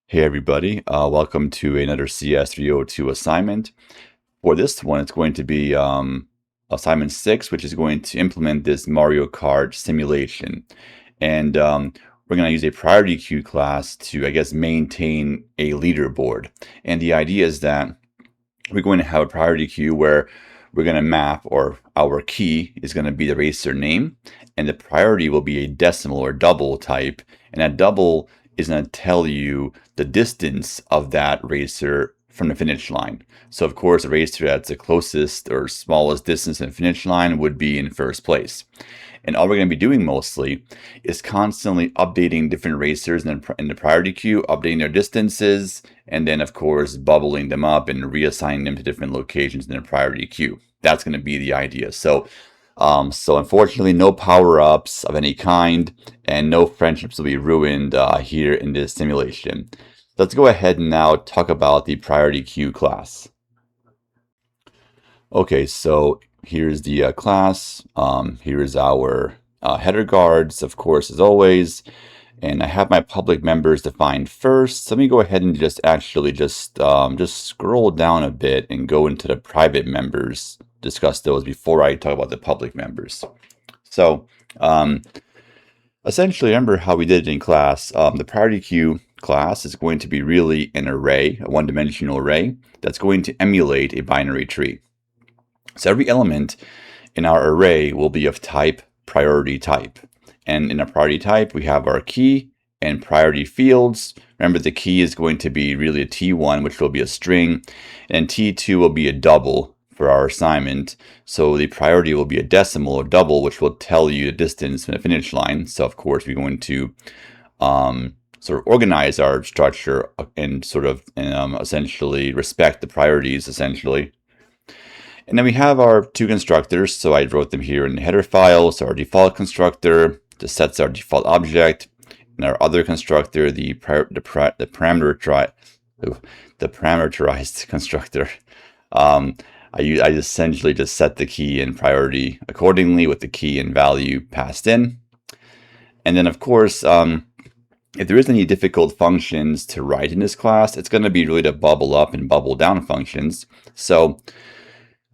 Hey everybody, welcome to another CS302 assignment. For this one, it's going to be assignment 6, which is going to implement this Mario Kart simulation. And we're going to use a priority queue class to, maintain a leaderboard. And the idea is that we're going to have a priority queue where we're going to map, or our key is going to be the racer name, and the priority will be a decimal or double type, and that double is going to tell you the distance of that racer from the finish line. So of course, a racer that's the closest or smallest distance from the finish line would be in first place. And all we're going to be doing mostly is constantly updating different racers in the priority queue, updating their distances, and then of course bubbling them up and reassigning them to different locations in the priority queue. That's going to be the idea. So unfortunately, no power-ups of any kind, and no friendships will be ruined here in this simulation. Let's go ahead and now talk about the priority queue class. Okay, so here's the class. Here is our header guards, of course, as always. And I have my public members defined first. So let me go ahead and just scroll down a bit and go into the private members, discuss those before I talk about the public members. So essentially, remember how we did it in class. The priority queue class is going to be really an array, a one-dimensional array, that's going to emulate a binary tree. So every element in our array will be of type priority type. And in a priority type, we have our key and priority fields. Remember, the key is going to be really a T1, which will be a string, and T2 will be a double for our assignment. So the priority will be a decimal or double, which will tell you the distance from the finish line. So of course, we're going to sort of organize our structure and essentially respect the priorities, essentially. And then we have our two constructors, so I wrote them here in the header file. So our default constructor just sets our default object, and our other constructor, the parameterized constructor, I essentially just set the key and priority accordingly with the key and value passed in. And then of course, if there is any difficult functions to write in this class, it's going to be really the bubble up and bubble down functions. So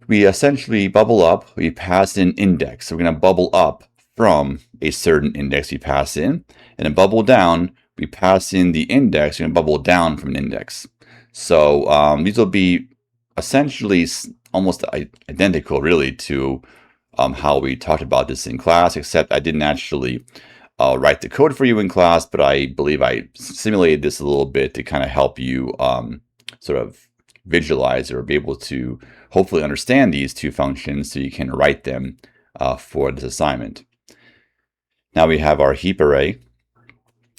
we essentially bubble up, we pass in index. So we're going to bubble up from a certain index we pass in, and then bubble down, we pass in the index, we're going to bubble down from an index. So these will be essentially almost identical really to how we talked about this in class, except I didn't actually write the code for you in class, but I believe I simulated this a little bit to kind of help you sort of visualize or be able to hopefully understand these two functions so you can write them for this assignment. Now we have our heap array.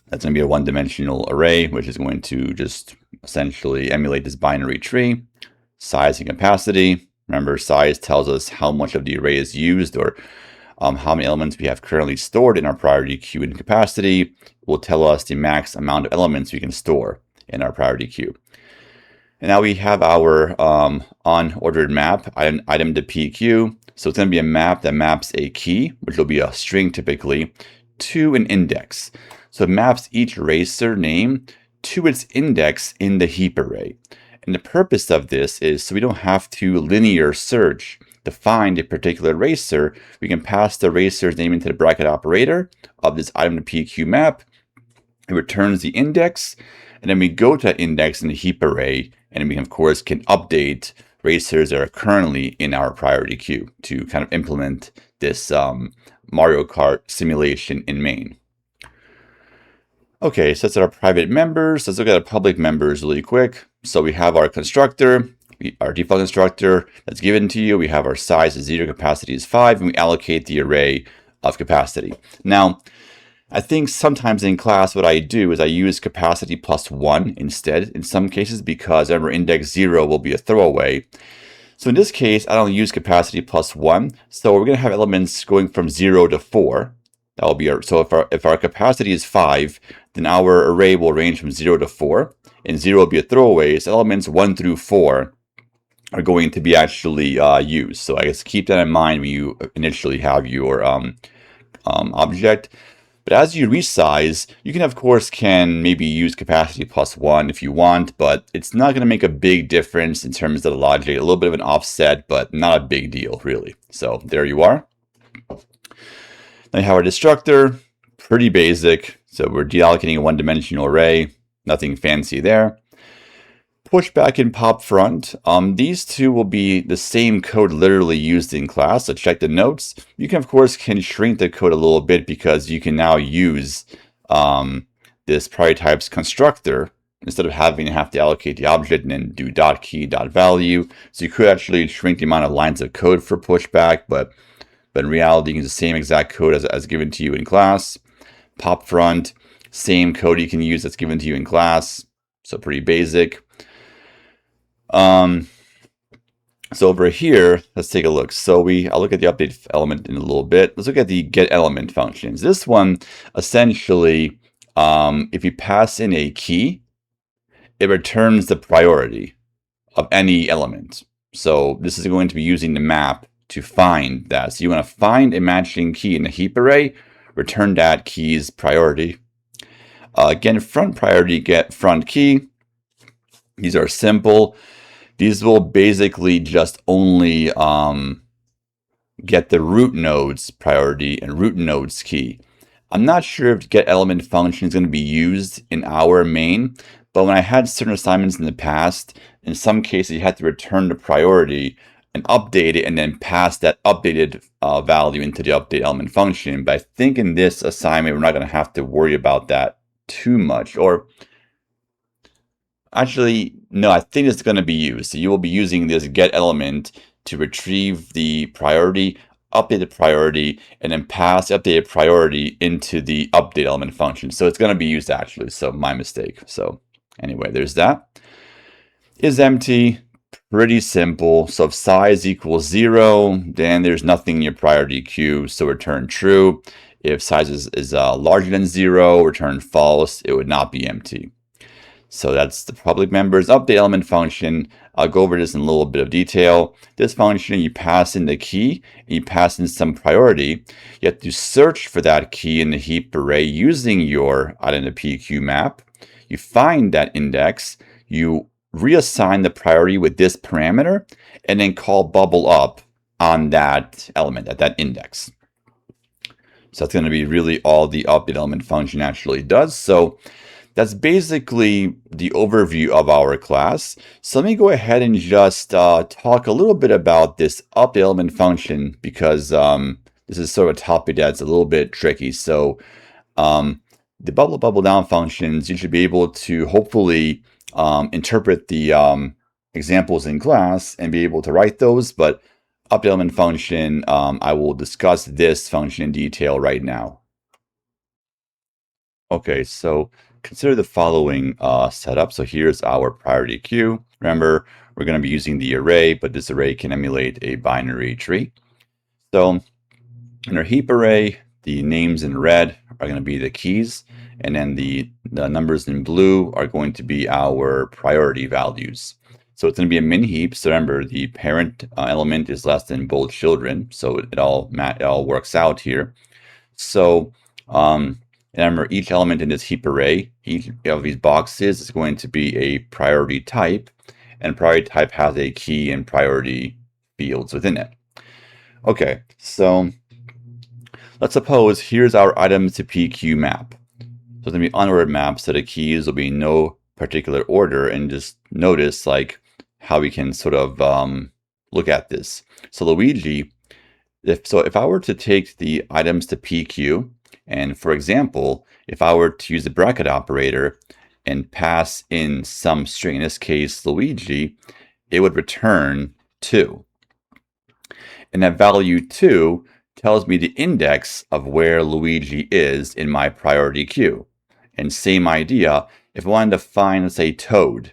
That's going to be a one-dimensional array, which is going to just essentially emulate this binary tree. Size and capacity. Remember, size tells us how much of the array is used, or how many elements we have currently stored in our priority queue, and capacity will tell us the max amount of elements we can store in our priority queue. And now we have our unordered map, itemToPQ. So it's going to be a map that maps a key, which will be a string typically, to an index. So it maps each racer name to its index in the heap array. And the purpose of this is so we don't have to linear search to find a particular racer. We can pass the racer's name into the bracket operator of this itemToPQ map. It returns the index, and then we go to that index in the heap array, and we, of course, can update racers that are currently in our priority queue to kind of implement this Mario Kart simulation in main. Okay, so that's our private members. Let's look at our public members really quick. So we have our constructor, our default constructor that's given to you. We have our size is 0, capacity is 5, and we allocate the array of capacity. Now, I think sometimes in class what I do is I use capacity plus 1 instead in some cases, because remember, index 0 will be a throwaway. So in this case, I don't use capacity plus 1. So we're going to have elements going from 0 to 4. That will be our, so if our capacity is 5, then our array will range from 0 to 4. And 0 will be a throwaway. So elements 1 through 4 are going to be actually used. So I guess keep that in mind when you initially have your object. But as you resize, you can, of course, maybe use capacity +1 if you want, but it's not going to make a big difference in terms of the logic. A little bit of an offset, but not a big deal, really. So there you are. Now you have our destructor, pretty basic. So we're deallocating a one-dimensional array, nothing fancy there. Pushback and pop front. These two will be the same code literally used in class, so check the notes. You can, of course, shrink the code a little bit because you can now use this priority types constructor instead of having to allocate the object and then do .key.value. So you could actually shrink the amount of lines of code for pushback, but in reality, you can use the same exact code as given to you in class. Pop front, same code you can use that's given to you in class, so pretty basic. So over here, let's take a look. So I'll look at the update element in a little bit. Let's look at the get element functions. This one, essentially, if you pass in a key, it returns the priority of any element. So this is going to be using the map to find that. So you want to find a matching key in a heap array, return that key's priority. Again, front priority, get front key. These are simple. These will basically just only get the root node's priority and root node's key. I'm not sure if get element function is going to be used in our main, but when I had certain assignments in the past, in some cases you had to return the priority and update it and then pass that updated value into the update element function. But I think in this assignment, we're not going to have to worry about that too much. Or actually, no, I think it's going to be used. So you will be using this get element to retrieve the priority, update the priority, and then pass the updated priority into the update element function. So it's going to be used actually. So my mistake. So anyway, there's that. Is empty. Pretty simple. So if size equals 0, then there's nothing in your priority queue. So return true. If size is larger than 0, return false. It would not be empty. So that's the public members update element function. I'll go over this in a little bit of detail. This function, you pass in the key and you pass in some priority. You have to search for that key in the heap array using your itemToPQ map. You find that index, you reassign the priority with this parameter, and then call bubble up on that element at that index. So that's going to be really all the update element function actually does. So that's basically the overview of our class. So let me go ahead and just talk a little bit about this update element function because this is sort of a topic that's a little bit tricky. So the bubble down functions, you should be able to hopefully interpret the examples in class and be able to write those. But update element function, I will discuss this function in detail right now. Okay, so consider the following setup. So here's our priority queue. Remember, we're going to be using the array, but this array can emulate a binary tree. So in our heap array, the names in red are going to be the keys, and then the numbers in blue are going to be our priority values. So it's going to be a min heap. So remember, the parent element is less than both children. So it all works out here. So remember, each element in this heap array, each of these boxes is going to be a priority type, and priority type has a key and priority fields within it. Okay, so let's suppose here's our itemToPQ map. So it's going to be unordered map, so the keys will be in no particular order, and just notice like how we can sort of look at this. So Luigi, if I were to take the itemToPQ, and for example, if I were to use the bracket operator and pass in some string, in this case Luigi, it would return 2. And that value 2 tells me the index of where Luigi is in my priority queue. And same idea, if I wanted to find, let's say, Toad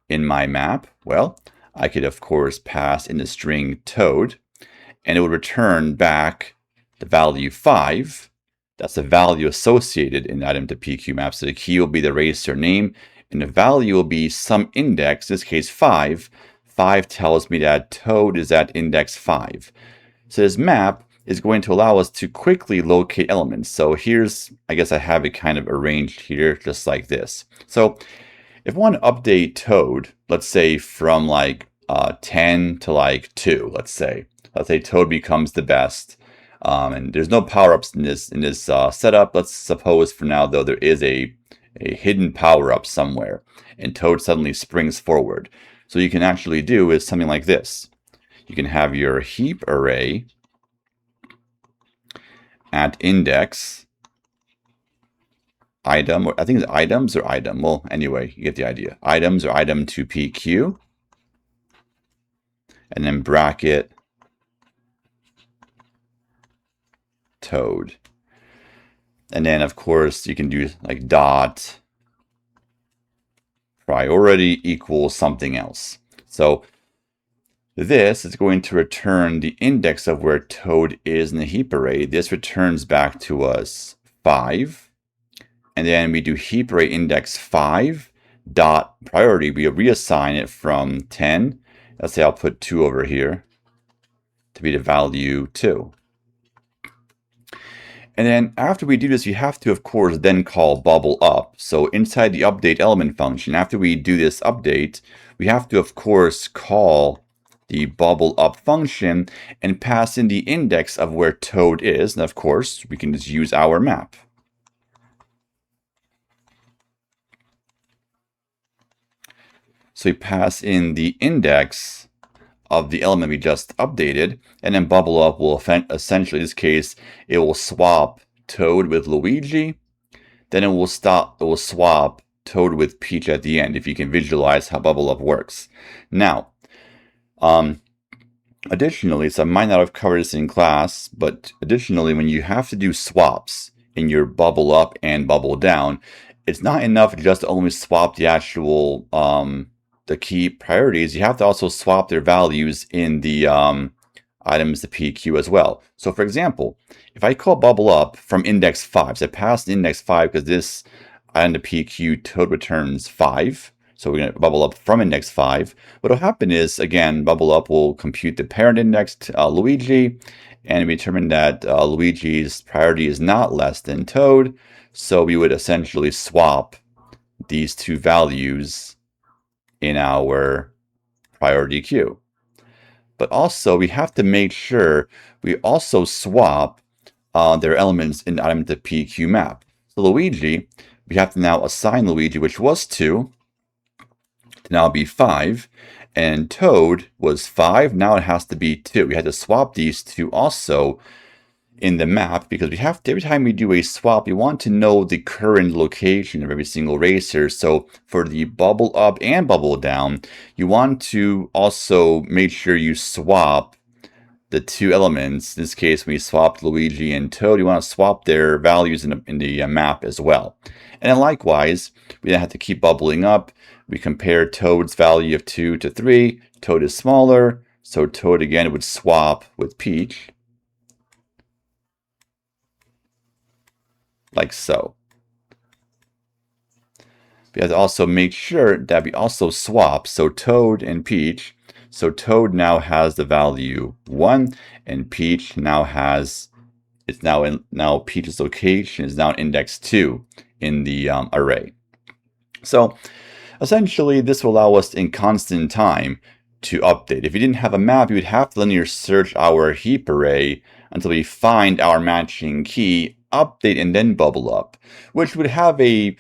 in my map, well, I could of course pass in the string Toad, and it would return back the value 5. That's the value associated in the itemToPQ map. So the key will be the racer name, and the value will be some index, in this case 5. 5 tells me that Toad is at index 5. So this map is going to allow us to quickly locate elements. So here's, I guess I have it kind of arranged here just like this. So if I want to update Toad, let's say from like 10 to like 2, let's say Toad becomes the best. And there's no power-ups in this setup. Let's suppose for now, though, there is a hidden power-up somewhere, and Toad suddenly springs forward. So you can actually do is something like this. You can have your heap array at index item, or I think it's items or item. Well, anyway, you get the idea. Items or itemToPQ, and then bracket Toad. And then, of course, you can do like dot priority equals something else. So this is going to return the index of where Toad is in the heap array. This returns back to us 5. And then we do heap array index 5 dot priority. We reassign it from 10. Let's say I'll put 2 over here to be the value 2. And then after we do this, you have to, of course, then call bubble up. So inside the UpdateElement function, after we do this update, we have to, of course, call the bubble up function and pass in the index of where Toad is. And of course, we can just use our map. So we pass in the index of the element we just updated, and then bubble up will essentially, in this case, it will swap Toad with Luigi. Then it will swap Toad with Peach at the end, if you can visualize how bubble up works. Now, additionally, so I might not have covered this in class, but additionally, when you have to do swaps in your bubble up and bubble down, it's not enough just to only swap the actual the key priorities. You have to also swap their values in the itemToPQ as well. So for example, if I call bubble up from index 5, so I pass index 5 because this itemToPQ Toad returns 5. So we're going to bubble up from index 5. What will happen is, again, bubble up will compute the parent index, Luigi, and we determine that Luigi's priority is not less than Toad. So we would essentially swap these two values in our priority queue. But also, we have to make sure we also swap their elements in the itemToPQ map. So Luigi, we have to now assign Luigi, which was 2, to now be 5. And Toad was 5, now it has to be 2. We had to swap these two also in the map, because we have to, every time we do a swap, we want to know the current location of every single racer. So for the bubble up and bubble down, you want to also make sure you swap the two elements. In this case, when we swapped Luigi and Toad, you want to swap their values in the map as well. And then likewise, we then have to keep bubbling up. We compare Toad's value of 2 to 3. Toad is smaller, so Toad again would swap with Peach, like so. We have to also make sure that we also swap, so Toad and Peach. So Toad now has the value 1, and Peach now has, it's now Peach's location is now index 2 in the array. So essentially, this will allow us in constant time to update. If you didn't have a map, you would have to linear search our heap array until we find our matching key, update, and then bubble up, which would have a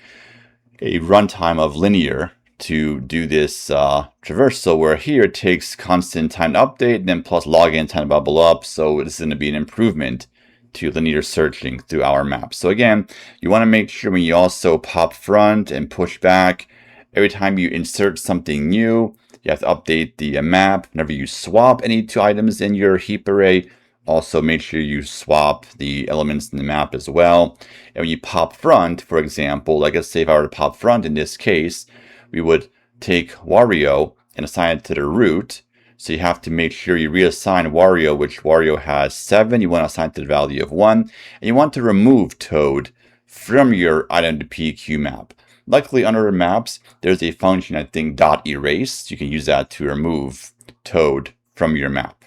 runtime of linear to do this traversal, where here it takes constant time to update, and then plus login time to bubble up. So this is going to be an improvement to linear searching through our map. So again, you want to make sure when you also pop front and push back, every time you insert something new, you have to update the map. Whenever you swap any two items in your heap array, also make sure you swap the elements in the map as well. And when you pop front, for example, like let's say if I were to pop front in this case, we would take Wario and assign it to the root. So you have to make sure you reassign Wario, which Wario has 7. You want to assign it to the value of 1. And you want to remove Toad from your itemToPQ map. Luckily, under maps, there's a function, I think, .erase. You can use that to remove Toad from your map.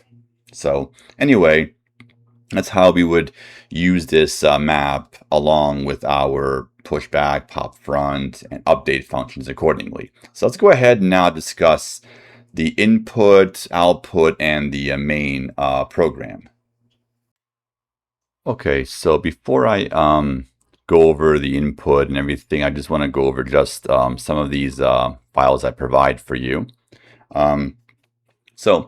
So anyway, That's how we would use this map along with our pushback, pop front, and update functions accordingly. So let's go ahead and now discuss the input, output, and the main program. Okay, so before I go over the input and everything, I just want to go over just some of these files I provide for you. So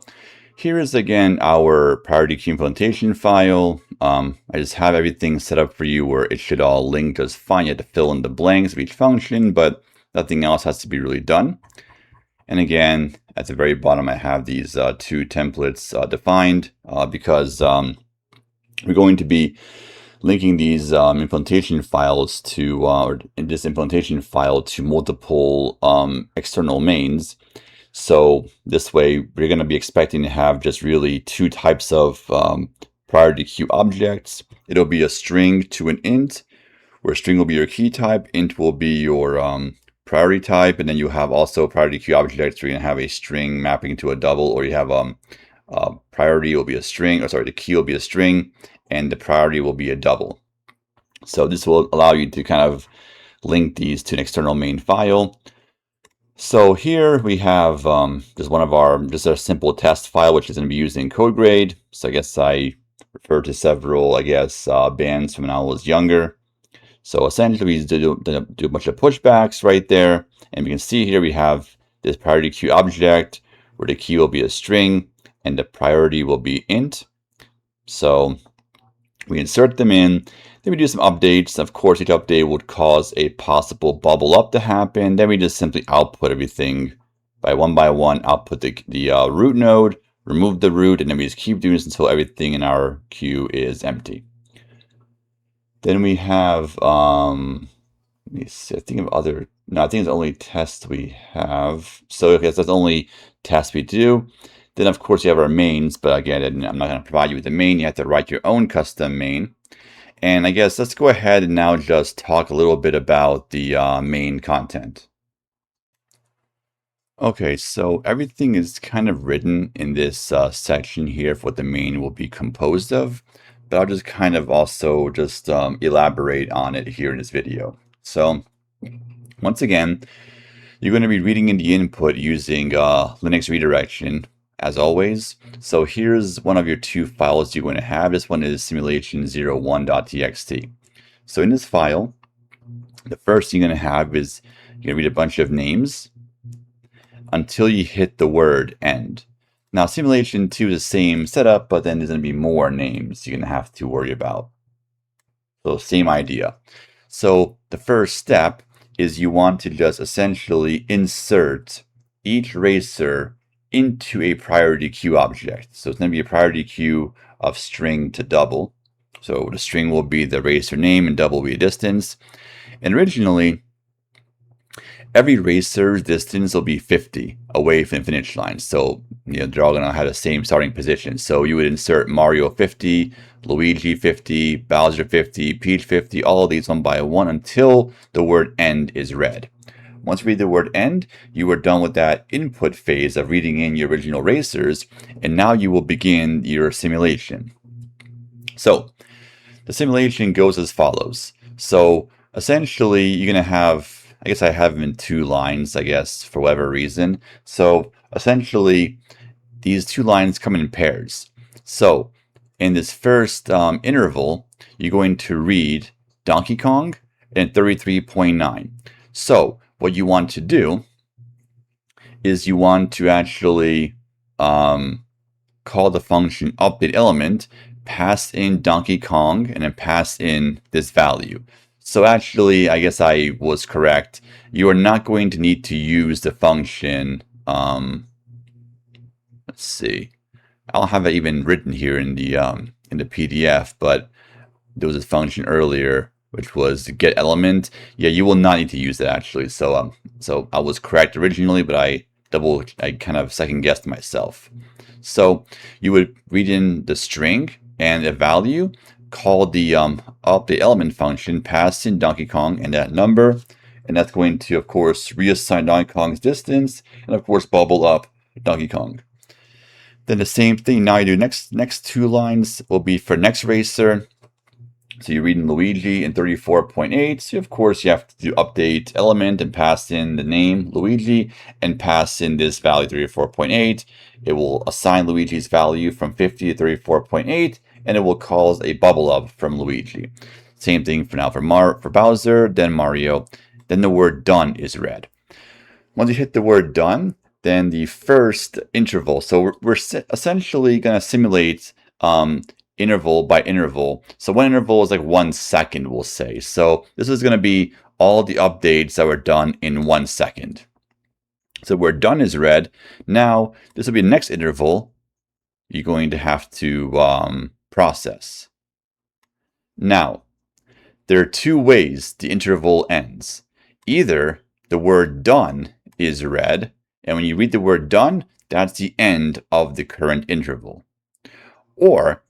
here is again our PriorityQ implementation file. I just have everything set up for you where it should all link just fine. You have to fill in the blanks of each function, but nothing else has to be really done. And again, at the very bottom, I have these two templates defined because we're going to be linking these implementation files to, or in this implementation file to multiple external mains. So this way, we're going to be expecting to have just really two types of PriorityQ objects. It'll be a string to an int, where string will be your key type, int will be your priority type, and then you have also PriorityQ objects where you're going to have a string mapping to a double, or you have priority will be a string, or sorry, the key will be a string, and the priority will be a double. So this will allow you to kind of link these to an external main file. So here we have just one of our, just a simple test file, which is going to be used in code grade. So I guess I refer to several, bands from when I was younger. So essentially we do a bunch of pushbacks right there. And we can see here we have this PriorityQ object where the key will be a string and the priority will be int. So we insert them in, then we do some updates. Of course, each update would cause a possible bubble up to happen. Then we just simply output everything by one, output the root node, remove the root, and then we just keep doing this until everything in our queue is empty. Then we have, let me see, I think it's only tests we have. So okay, so that's only tests we do. Then of course you have our mains, but again, I'm not going to provide you with the main. You have to write your own custom main. And I guess let's go ahead and now just talk a little bit about the main content. Okay, so everything is kind of written in this section here for what the main will be composed of, but I'll just kind of also just elaborate on it here in this video. So once again, you're going to be reading in the input using Linux redirection, as always. So here's one of your two files you're going to have. This one is simulation01.txt. So in this file, the first thing you're going to have is you're going to read a bunch of names until you hit the word end. Now simulation 2 is the same setup, but then there's going to be more names you're going to have to worry about. So same idea. So the first step is you want to just essentially insert each racer into a PriorityQ object. So it's going to be a PriorityQ of string to double. So the string will be the racer name and double will be a distance. And originally, every racer's distance will be 50 away from the finish line. So they're all going to have the same starting position. So you would insert Mario 50, Luigi 50, Bowser 50, Peach 50, all of these one by one until the word end is read. Once you read the word end, you are done with that input phase of reading in your original racers, and now you will begin your simulation. So the simulation goes as follows. So essentially, you're going to have, I guess I have them in 2 lines, I guess, for whatever reason. So essentially, these 2 lines come in pairs. So in this first interval, you're going to read Donkey Kong and 33.9. So what you want to do is you want to actually call the function UpdateElement, pass in Donkey Kong, and then pass in this value. So actually, I guess I was correct. You are not going to need to use the function, let's see. I'll have it even written here in the PDF, but there was a function earlier which was get element. Yeah, you will not need to use that actually. So I was correct originally, but I kind of second guessed myself. So you would read in the string and a value, call the UpdateElement function, pass in Donkey Kong and that number, and that's going to of course reassign Donkey Kong's distance and of course bubble up Donkey Kong. Then the same thing, now you do next 2 lines will be for next racer. So you're reading Luigi in 34.8. So of course you have to do update element and pass in the name Luigi and pass in this value 34.8. It will assign Luigi's value from 50 to 34.8, and it will cause a bubble up from Luigi. Same thing for now for Bowser, then Mario. Then the word done is read. Once you hit the word done, then the first interval. So we're essentially going to simulate interval by interval. So one interval is like 1 second, we'll say. So this is going to be all the updates that were done in 1 second. So where done is read. Now this will be the next interval you're going to have to process. Now, there are 2 ways the interval ends. Either the word done is read, and when you read the word done, that's the end of the current interval. Or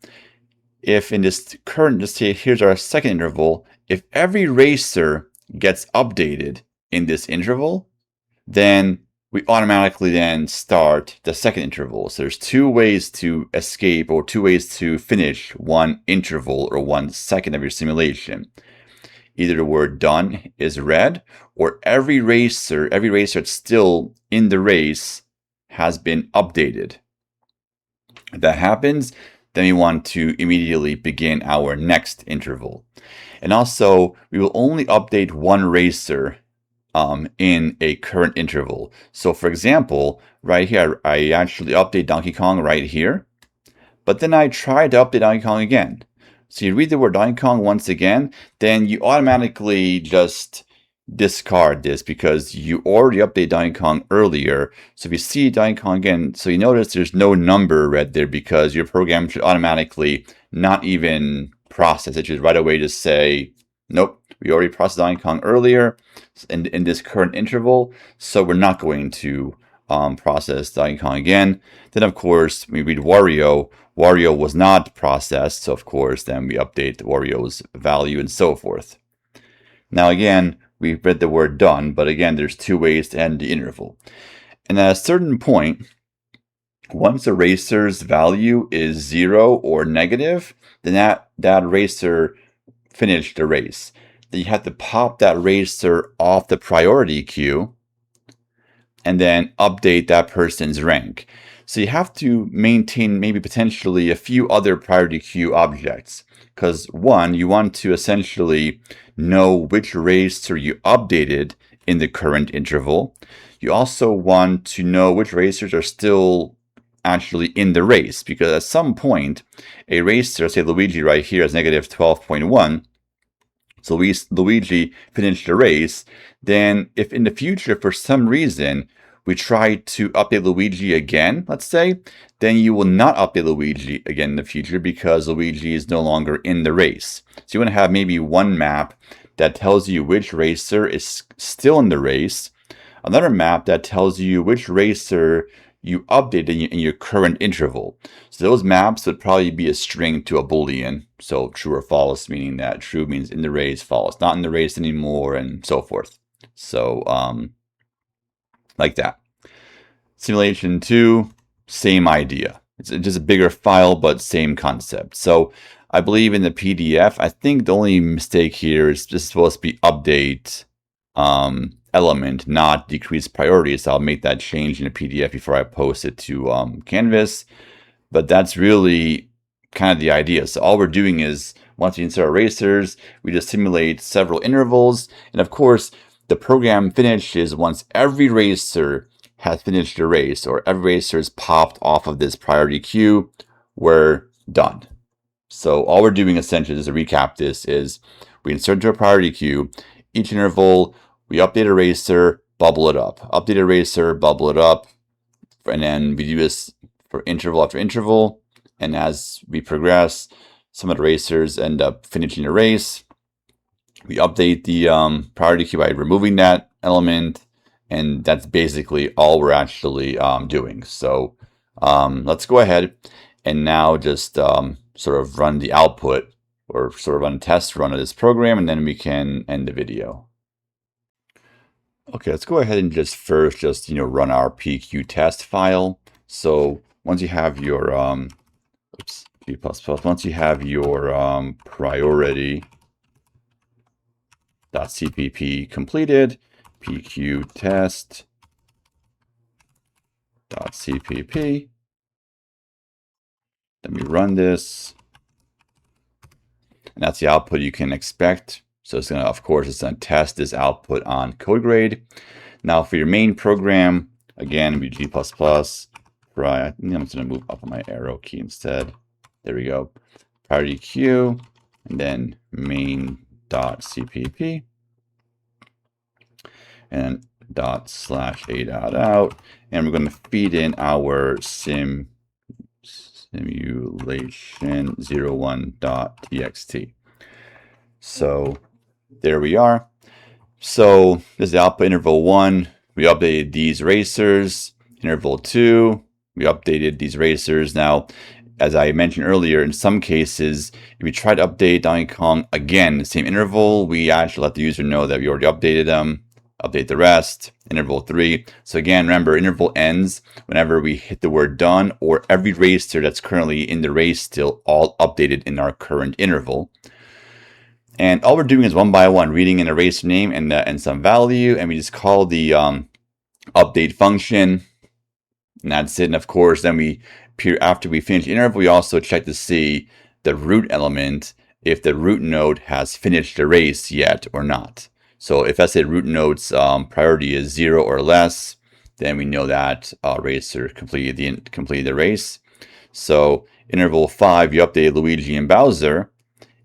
if in this current, just say here's our second interval, if every racer gets updated in this interval, then we automatically then start the second interval. So there's 2 ways to escape, or 2 ways to finish one interval or 1 second of your simulation. Either the word done is read, or every racer that's still in the race has been updated. If that happens, then we want to immediately begin our next interval. And also, we will only update one racer in a current interval. So for example, right here, I actually update Donkey Kong right here, but then I try to update Donkey Kong again. So you read the word Donkey Kong once again, then you automatically just discard this because you already updated Donkey Kong earlier. So if you see Donkey Kong again, so you notice there's no number read there because your program should automatically not even process it. It should right away just say, nope, we already processed Donkey Kong earlier in this current interval, so we're not going to process Donkey Kong again. Then of course we read Wario. Wario was not processed, so of course then we update Wario's value and so forth. Now again, we read the word done, but again there's 2 ways to end the interval. And at a certain point, once a racer's value is 0 or negative, then that racer finished the race. Then you have to pop that racer off the priority queue and then update that person's rank. So you have to maintain maybe potentially a few other priority queue objects. Because one, you want to essentially know which racer you updated in the current interval. You also want to know which racers are still actually in the race, because at some point, a racer, say Luigi right here is negative 12.1, so Luigi finished the race, then if in the future, for some reason, we try to update Luigi again, let's say, then you will not update Luigi again in the future because Luigi is no longer in the race. So you want to have maybe one map that tells you which racer is still in the race, another map that tells you which racer you updated in your current interval. So those maps would probably be a string to a Boolean. So true or false, meaning that true means in the race, false not in the race anymore, and so forth. So like that. Simulation 2, same idea. It's just a bigger file, but same concept. So I believe in the PDF, I think the only mistake here is just supposed to be update element, not decrease priority. So I'll make that change in the PDF before I post it to Canvas. But that's really kind of the idea. So all we're doing is, once we insert our racers, we just simulate several intervals. And of course, the program finishes once every racer has finished the race, or every racer is popped off of this priority queue, we're done. So all we're doing essentially, just to recap this, is we insert into a priority queue. Each interval, we update a racer, bubble it up. Update a racer, bubble it up. And then we do this for interval after interval. And as we progress, some of the racers end up finishing the race. We update the priority queue by removing that element. And that's basically all we're actually doing. So let's go ahead and now just sort of run the output, or sort of run a test run of this program, and then we can end the video. Okay, let's go ahead and just first run our PQ test file. So once you have your G++, once you have your priority.cpp completed, pq test.cpp. Let me run this. And that's the output you can expect. So it's going to, of course, it's going to test this output on code grade. Now for your main program, again, it'll be G++. I think I'm just going to move up on my arrow key instead. There we go. PriorityQ, and then main.cpp, and ./a.out, and we're going to feed in our simulation01.txt. So there we are. So this is the output interval 1. We updated these racers. Interval 2, we updated these racers. Now, as I mentioned earlier, in some cases, if we try to update Donkey Kong again, the same interval, we actually let the user know that we already updated them. Update the rest. Interval 3. So again, remember, interval ends whenever we hit the word done, or every racer that's currently in the race still all updated in our current interval. And all we're doing is one by one reading in a racer name and some value, and we just call the update function, and that's it. And of course, then after we finish the interval, we also check to see the root element, if the root node has finished the race yet or not. So if I say root node's priority is 0 or less, then we know that racer completed the race. So interval 5, you update Luigi and Bowser.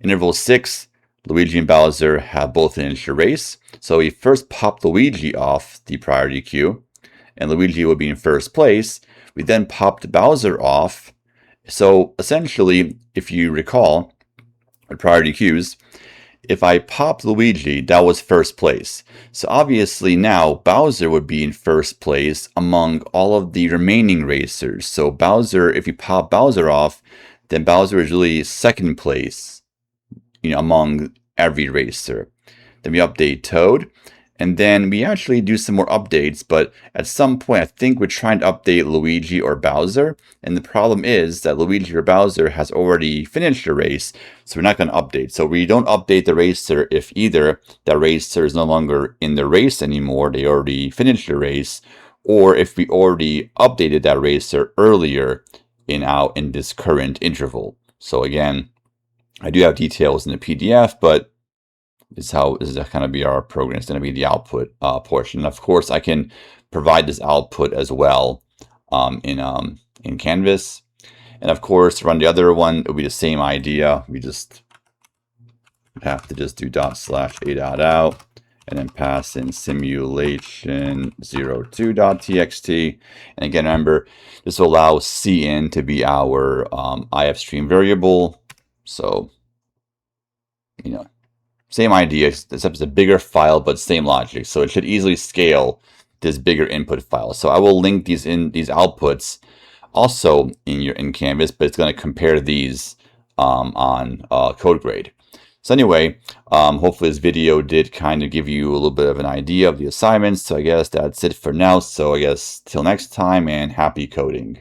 Interval 6, Luigi and Bowser have both finished the race. So we first pop Luigi off the priority queue, and Luigi will be in first place. We then popped Bowser off. So essentially, if you recall, with priority queues, if I popped Luigi, that was first place. So obviously now Bowser would be in first place among all of the remaining racers. So Bowser, if you pop Bowser off, then Bowser is really second place, among every racer. Then we update Toad, and then we actually do some more updates, but at some point I think we're trying to update Luigi or Bowser, and the problem is that Luigi or Bowser has already finished the race, so we're not going to update. So we don't update the racer if either that racer is no longer in the race anymore, they already finished the race, or if we already updated that racer earlier in this current interval. So again, I do have details in the PDF, but this is going to be our program. It's going to be the output portion. And of course, I can provide this output as well in Canvas. And of course, to run the other one, it'll be the same idea. We just have to just do ./a.out and then pass in simulation02.txt. And again, remember, this will allow cin to be our ifstream variable. So, same idea, except it's a bigger file, but same logic. So it should easily scale this bigger input file. So I will link these outputs also in Canvas, but it's going to compare these on code grade. So anyway, hopefully this video did kind of give you a little bit of an idea of the assignments. So I guess that's it for now. So I guess till next time, and happy coding.